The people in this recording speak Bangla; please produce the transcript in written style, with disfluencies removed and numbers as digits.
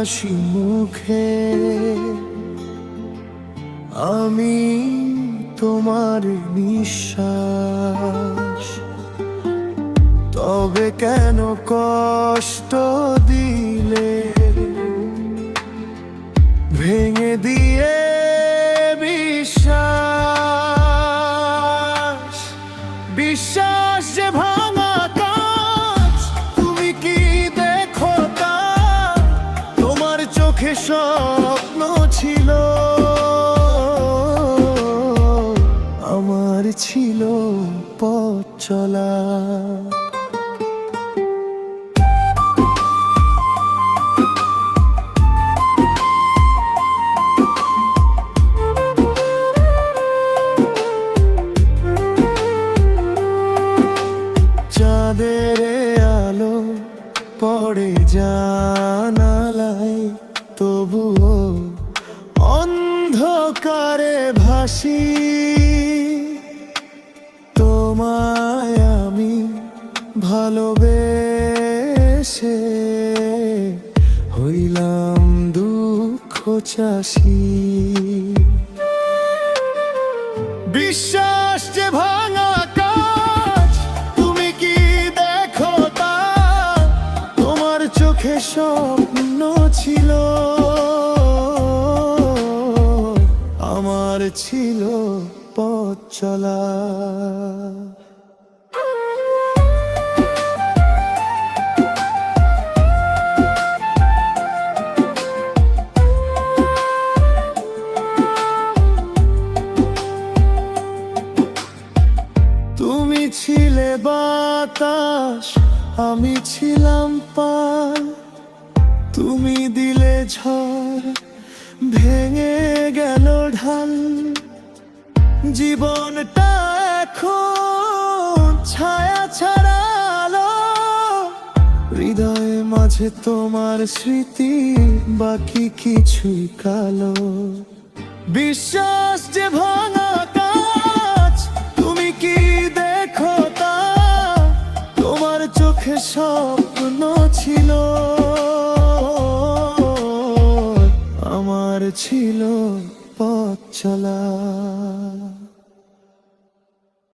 হাসি মুখে আমি তোমার নিঃশ্বাস। তবে কেন কষ্ট দিলে ভেঙে দিয়ে বিশ্বাস? বিশ্বাস যে ভাঙা কাঁচ, তুমি কি দেখো তা? তোমার চোখে স্বপ্ন ছিল, আমার ছিল পথ চলা। চাঁদের আলো পড়ে জানালায়, তবুও অন্ধকারে ভাসি। তোমায় আমি ভালোবেসে হইলাম দুঃখ চাষি। বিশ্বাস যে ভাঙা কাঁচ, তুমি কি দেখো তা? তোমার চোখে স্বপ্ন ছিল, আমার ছিল পথ চলা। তুমি ছিলে বাতাস, আমি ছিলাম পাল। তুমি দিলে ঝড়, ভেঙে গেল ঢাল। জীবনটা এখন ছায়া ছাড়ালো, হৃদয়ে মাঝে তোমার স্মৃতি, বাকি কিছুই কালো। বিশ্বাস যে ভাঙা কাঁচ, তুমি কি দেখো তা? তোমার চোখে স্বপ্ন ছিল, আমার ছিল পথ চলা।